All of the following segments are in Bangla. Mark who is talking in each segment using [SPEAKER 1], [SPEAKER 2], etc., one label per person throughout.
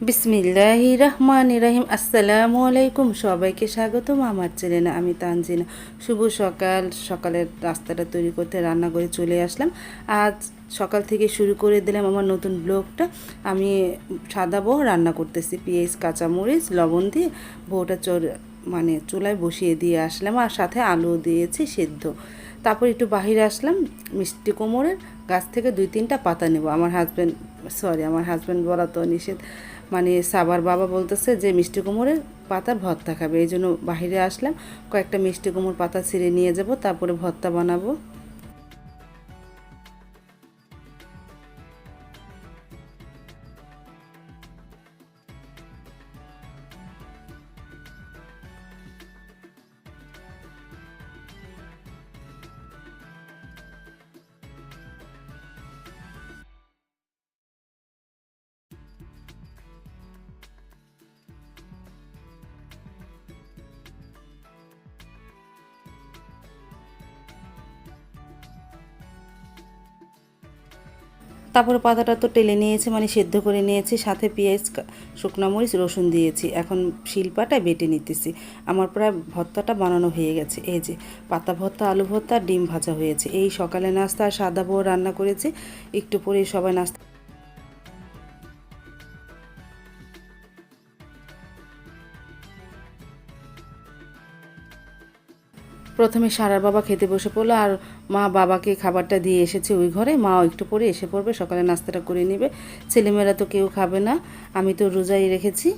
[SPEAKER 1] বিসমিল্লাহির রহমানির রহিম। আসসালামু আলাইকুম, সবাইকে স্বাগতম আমার চ্যানেলে। আমি তানজিনা। শুভ সকাল। সকালের রাস্তাটা তৈরি করতে রান্না করে চলে আসলাম। আজ সকাল থেকে শুরু করে দিলাম আমার নতুন ব্লগটা। আমি সাদা বউ রান্না করতেছি, পেঁয়াজ কাঁচামরিচ লবণ দিয়ে বউটা চুলায় বসিয়ে দিয়ে আসলাম, আর সাথে আলু দিয়েছি সেদ্ধ। তারপর একটু বাহিরে আসলাম, মিষ্টি কুমড়ের গাছ থেকে 2-3টা পাতা নেব। আমার হাজব্যান্ড বলা তো নিষেধ, সাবার বাবা বলতেছে যে মিষ্টি কুমড়ের পাতার ভর্তা খাবে, এই জন্য বাহিরে আসলাম। কয়েকটা মিষ্টি কুমড় পাতা ছিঁড়ে নিয়ে যাব, তারপরে ভর্তা বানাবো। তারপরে পাতাটা তো টেলে নিয়েছি, সেদ্ধ করে নিয়েছি, সাথে পেঁয়াজ শুকনো মরিচ রসুন দিয়েছি। এখন শিলপাটায় বেটে নিতেছি। আমার প্রায় ভর্তাটা বানানো হয়ে গেছে। এই যে পাতা ভর্তা, আলু ভর্তা, ডিম ভাজা হয়েছে। এই সকালে নাস্তা। আর সাদা বউ রান্না করেছি, একটু পরে সবাই নাস্তা। প্রথমে সারার বাবা খেতে বসে পড়লো, আর মা বাবাকে খাবারটা দিয়ে এসেছে ওই ঘরে। মাও একটু পরে এসে পড়বে, সকালে নাস্তাটা করে নেবে। ছেলেমেয়েরা তো কেউ খাবে না, আমি তো রোজাই রেখেছি।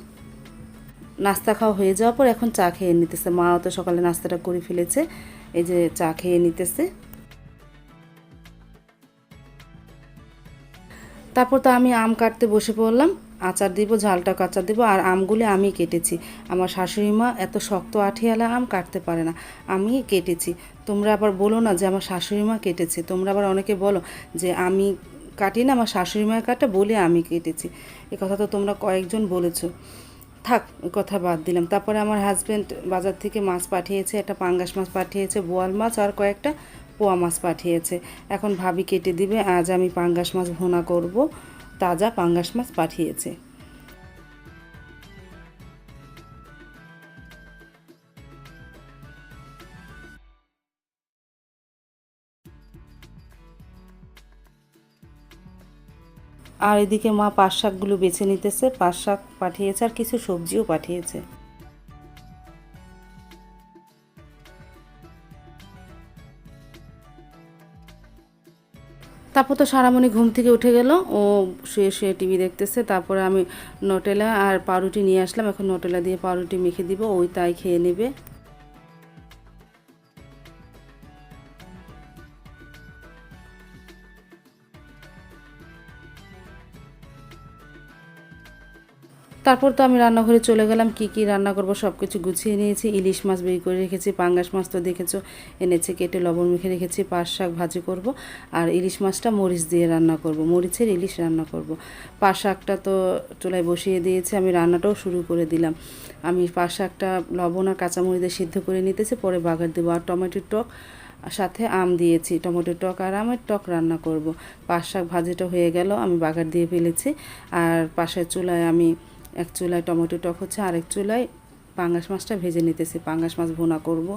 [SPEAKER 1] নাস্তা খাওয়া হয়ে যাওয়ার পর এখন চা খেয়ে নিতেছে। মাও তো সকালে নাস্তাটা করে ফেলেছে, এই যে চা খেয়ে নিতেছে। তারপর তো আমি আম কাটতে বসে পড়লাম। আচার দিব, ঝালটাকে আচার দিব। আর আমগুলি আমি কেটেছি। আমার শাশুড়ি মা এত শক্ত আঠিয়ালা আম কাটতে পারে না, আমি কেটেছি। তোমরা আবার বলো না যে আমার শাশুড়ি মা কেটেছে। তোমরা আবার অনেকে বলো যে আমি কাটি না, আমার শাশুড়ি মা কাটে বলে আমি কেটেছি। এ কথা তো তোমরা কয়েকজন বলেছো। থাক, ওই কথা বাদ দিলাম। তারপরে আমার হাজব্যান্ড বাজার থেকে মাছ পাঠিয়েছে, একটা পাঙ্গাস মাছ পাঠিয়েছে, বোয়াল মাছ, আর কয়েকটা পোয়া মাছ পাঠিয়েছে। এখন ভাবি কেটে দিবে। আজ আমি পাঙ্গাস মাছ ভুনা করব, তাজা পাঙ্গাস মাছ পাঠিয়েছে। আর এদিকে মা পাট শাকগুলো বেছে নিতেছে। পাট শাক পাঠিয়েছে, আর কিছু সবজিও পাঠিয়েছে। তারপর তো সারামণি ঘুম থেকে উঠে গেল, ও শুয়ে শুয়ে টিভি দেখতেছে। তারপরে আমি নটেলা আর পাউরুটি নিয়ে আসলাম। এখন নটেলা দিয়ে পাউরুটি মেখে দিব, ওই তাই খেয়ে নেবে। তারপর তো আমি রান্নাঘরে চলে গেলাম। কি কি রান্না করব সব কিছু গুছিয়ে নিয়েছি। ইলিশ মাছ বের করে রেখেছি, পাঙ্গাস মাছ তো দেখেছো এনেছে, কেটে লবণ মেখে রেখেছি। পাট শাক ভাজি করব, আর ইলিশ মাছটা মরিচ দিয়ে রান্না করব, মরিচের ইলিশ রান্না করব। পাট শাকটা তো চুলায় বসিয়ে দিয়েছি, আমি রান্নাটাও শুরু করে দিলাম। আমি পাট শাকটা লবণ আর কাঁচামরিচ দিয়ে সিদ্ধ করে নিতেছি, পরে বাগার দেবো। আর টমেটোর টক সাথে আম দিয়েছি, টমেটোর টক আর আমের টক রান্না করব। পাট শাক ভাজিটা হয়ে গেল, আমি বাগার দিয়ে ফেলেছি। আর পাশের চুলায় আমি এক চুলায় টমেটো টক হচ্ছে, আরেক চুলায় পাঙ্গাস মাছটা ভেজে নিতেছি। পাঙ্গাস মাছ ভুনা করব।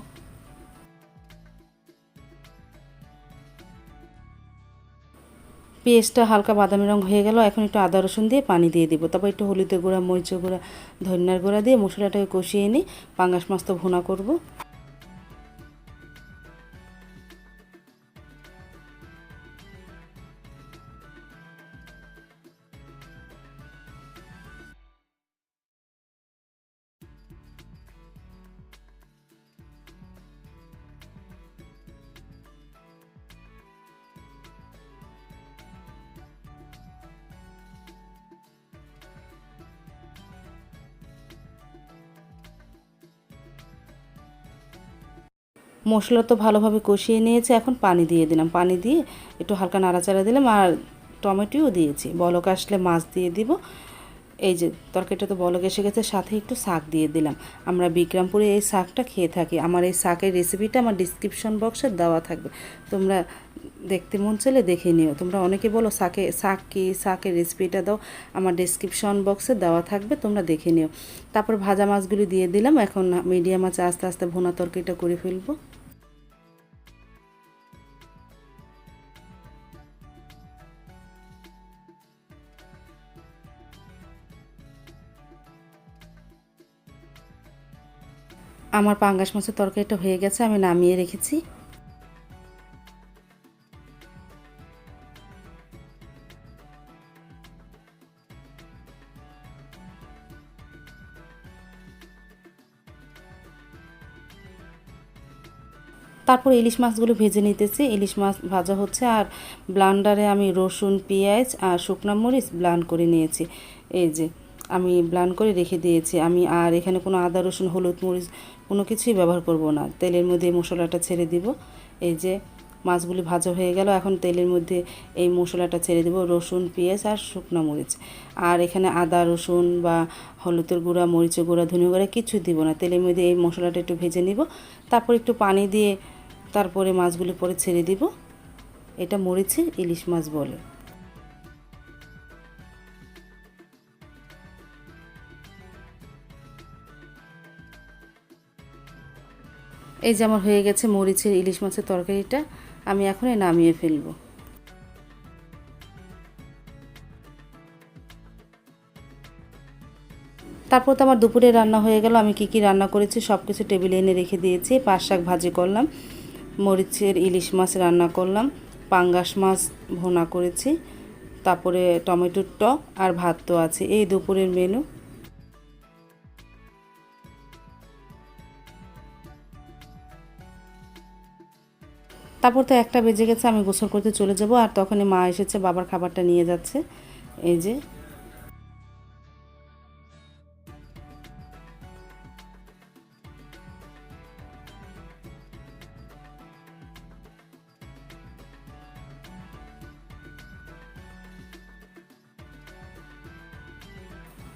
[SPEAKER 1] পেঁয়াজটা হালকা বাদামি রঙ হয়ে গেল, এখন একটু আদা রসুন দিয়ে পানি দিয়ে দিব। তারপর একটু হলুদের গুঁড়া, মরিচের গুঁড়া, ধনিয়ার গুঁড়া দিয়ে মশলাটাকে কষিয়ে নিই। পাঙ্গাস মাছ তো ভুনা করব। মশলা তো ভালোভাবে কষিয়ে নিয়েছে, এখন পানি দিয়ে দিলাম। পানি দিয়ে একটু হালকা নাড়াচাড়া দিলাম, আর টমেটোও দিয়েছি। বলক আসলে মাছ দিয়ে দিব। এই যে তরকারিটা তো বলক এসে গেছে, সাথে একটু শাক দিয়ে দিলাম। আমরা বিক্রমপুরে এই শাকটা খেয়ে থাকি। আমার এই শাকের রেসিপিটা আমার ডিসক্রিপশন বক্সে দেওয়া থাকবে, তোমরা দেখতে মন চাইলে দেখে নিও। তোমরা অনেকে বলো শাক কি, শাকের রেসিপিটা দাও, আমার ডিসক্রিপশন বক্সে দেওয়া থাকবে, তোমরা দেখে নিও। তারপর ভাজা মাছগুলি দিয়ে দিলাম। এখন মিডিয়াম আঁচে আস্তে আস্তে ভুনা তরকারিটা করে ফেলবো। আমার পাঙ্গাস মাছের তরকারিটা হয়ে গেছে, আমি নামিয়ে রেখেছি। তারপর ইলিশ মাছগুলো ভেজে নিতেছি। ইলিশ মাছ ভাজা হচ্ছে, আর ব্লান্ডারে আমি রসুন, পেঁয়াজ আর শুকনো মরিচ ব্লান্ড করে নিয়েছি। এই যে আমি ব্লান্ড করে রেখে দিয়েছি। আমি আর এখানে কোনো আদা, রসুন, হলুদ, মরিচ কোনো কিছুই ব্যবহার করব না। তেলের মধ্যে এই মশলাটা ছেড়ে দিব। এই যে মাছগুলি ভাজা হয়ে গেল, এখন তেলের মধ্যে এই মশলাটা ছেড়ে দেব, রসুন, পেঁয়াজ আর শুকনো মরিচ। আর এখানে আদা, রসুন বা হলুদের গুঁড়া, মরিচের গুঁড়া, ধনিয়া গুঁড়া কিছু দিব না। তেলের মধ্যে এই মশলাটা একটু ভেজে নিব, তারপর একটু পানি দিয়ে তারপরে মাছগুলি পরে ছেড়ে দিব। এটা মরিচের ইলিশ মাছ বলে। এই যে আমার হয়ে গেছে মরিচের ইলিশ মাছের তরকারিটা, আমি এখন নামিয়ে ফেলবো। তারপর তো আমার দুপুরে রান্না হয়ে গেল। আমি কি রান্না করেছি সব কিছু টেবিলে এনে রেখে দিয়েছি। পাট শাক ভাজি করলাম, মরিচের ইলিশ মাছ রান্না করলাম, পাঙ্গাস মাছ ভুনা করেছি, তারপরে টমেটোর টক আর ভাত তো আছে। এই দুপুরের মেনু। তারপর তো একটা বেজে গেছে, আমি গোসল করতে চলে যাব। আর তখনই মা এসেছে, বাবার খাবারটা নিয়ে যাচ্ছে। এই যে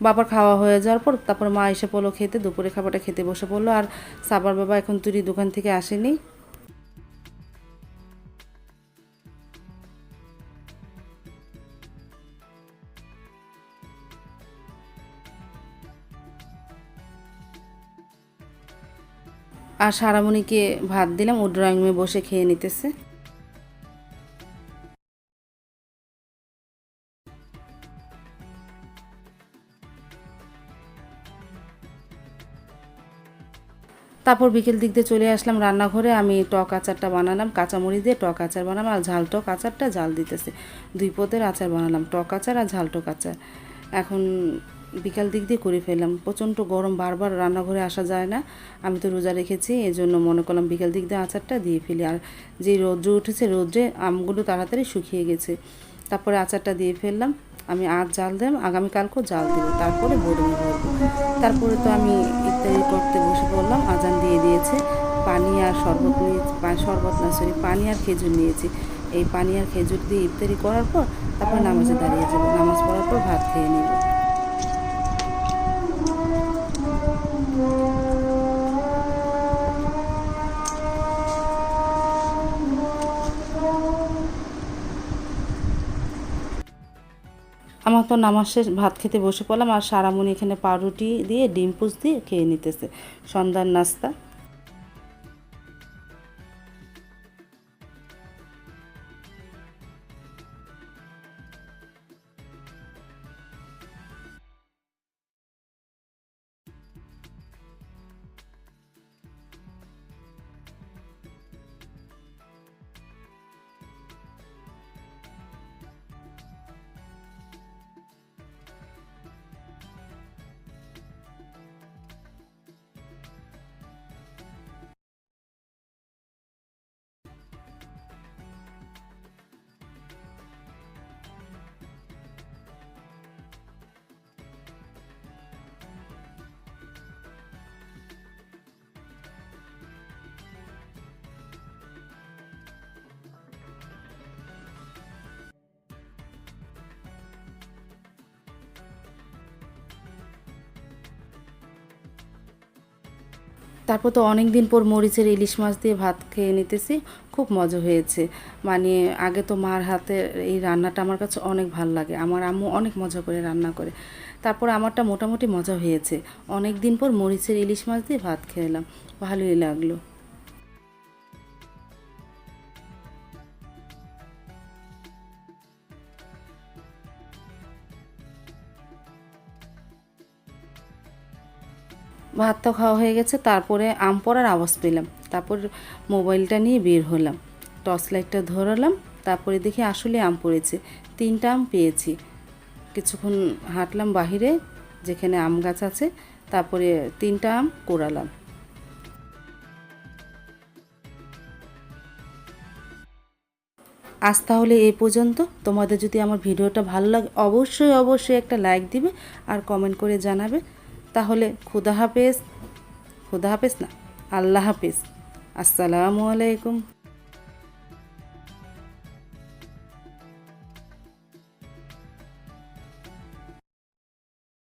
[SPEAKER 1] বাবার খাওয়া হয়ে যাওয়ার পর তারপর মা এসে পড়লো খেতে, দুপুরে খাবারটা খেতে বসে পড়লো। আর সাবার বাবা এখন তুই দোকান থেকে আসেনি। আর সারামণিকে ভাত দিলাম, ও ড্রয়িং রুমে বসে খেয়ে নিতেছে। তারপর বিকেল দিক দিয়ে চলে আসলাম রান্নাঘরে। আমি টক আচারটা বানালাম, কাঁচামরিচ দিয়ে টক আচার বানালাম, আর ঝাল টক আচারটা জাল দিতেছে। দুই পদের আচার বানালাম, টক আচার আর ঝাল টক আচার। এখন বিকাল দিক দিয়ে করে ফেললাম। প্রচণ্ড গরম, বারবার রান্নাঘরে আসা যায় না। আমি তো রোজা রেখেছি, এই জন্য মনে করলাম বিকাল দিক দিয়ে আচারটা দিয়ে ফেলি। আর যে রৌদ্র উঠেছে, রৌদ্রে আমগুলো তাড়াতাড়ি শুকিয়ে গেছে। তারপরে আচারটা দিয়ে ফেললাম। আমি আজ জাল দিলাম, আগামীকালকেও জাল দেবো, তারপরে বোরমি করবো। তারপরে তো আমি ইফতারি করতে বসে পড়লাম, আজান দিয়ে দিয়েছে। পানি আর শরবত নিয়ে, শরবত না সরি, পানি আর খেজুর নিয়েছি। এই পানি আর খেজুর দিয়ে ইফতারি করার পর তারপরে নামাজে দাঁড়িয়ে যাবো। নামাজ পড়ার পর ভাত খেয়ে নেব। আমার তো নামাজ শেষ, ভাত খেতে বসে পড়লাম। আর সারামণি এখানে পাউরুটি দিয়ে ডিম পোচ দিয়ে খেয়ে নিতেছে, সন্ধ্যার নাস্তা। তারপর তো অনেক দিন পর মরিচের ইলিশ মাছ দিয়ে ভাত খেয়ে নিতেছি, খুব মজা হয়েছে। মানে আগে তো মার হাতের এই রান্নাটা আমার কাছে অনেক ভালো লাগে, আমার আম্মু অনেক মজা করে রান্না করে। তারপর আমারটা মোটামুটি মজা হয়েছে। অনেক দিন পর মরিচের ইলিশ মাছ দিয়ে ভাত খেলাম, ভালোই লাগলো। ভাতটা খাওয়া হয়ে গেছে, তারপরে আম পড়ার আওয়াজ পেলাম। তারপর মোবাইলটা নিয়ে বের হলাম, টর্চ লাইটটা ধরালাম। তারপরে দেখি আসলে আম পড়েছে, 3টা আম পেয়েছি। কিছুক্ষণ হাঁটলাম বাহিরে, যেখানে আম গাছ আছে, তারপরে 3টা আম কোড়ালাম। আজ তাহলে এই পর্যন্ত। তোমাদের যদি আমার ভিডিওটা ভালো লাগে অবশ্যই অবশ্যই একটা লাইক দিবে আর কমেন্ট করে জানাবে। তাহলে খুদা হাফেজ, খুদা হাফেজ না, আল্লাহ হাফেজ, আসসালামু আলাইকুম।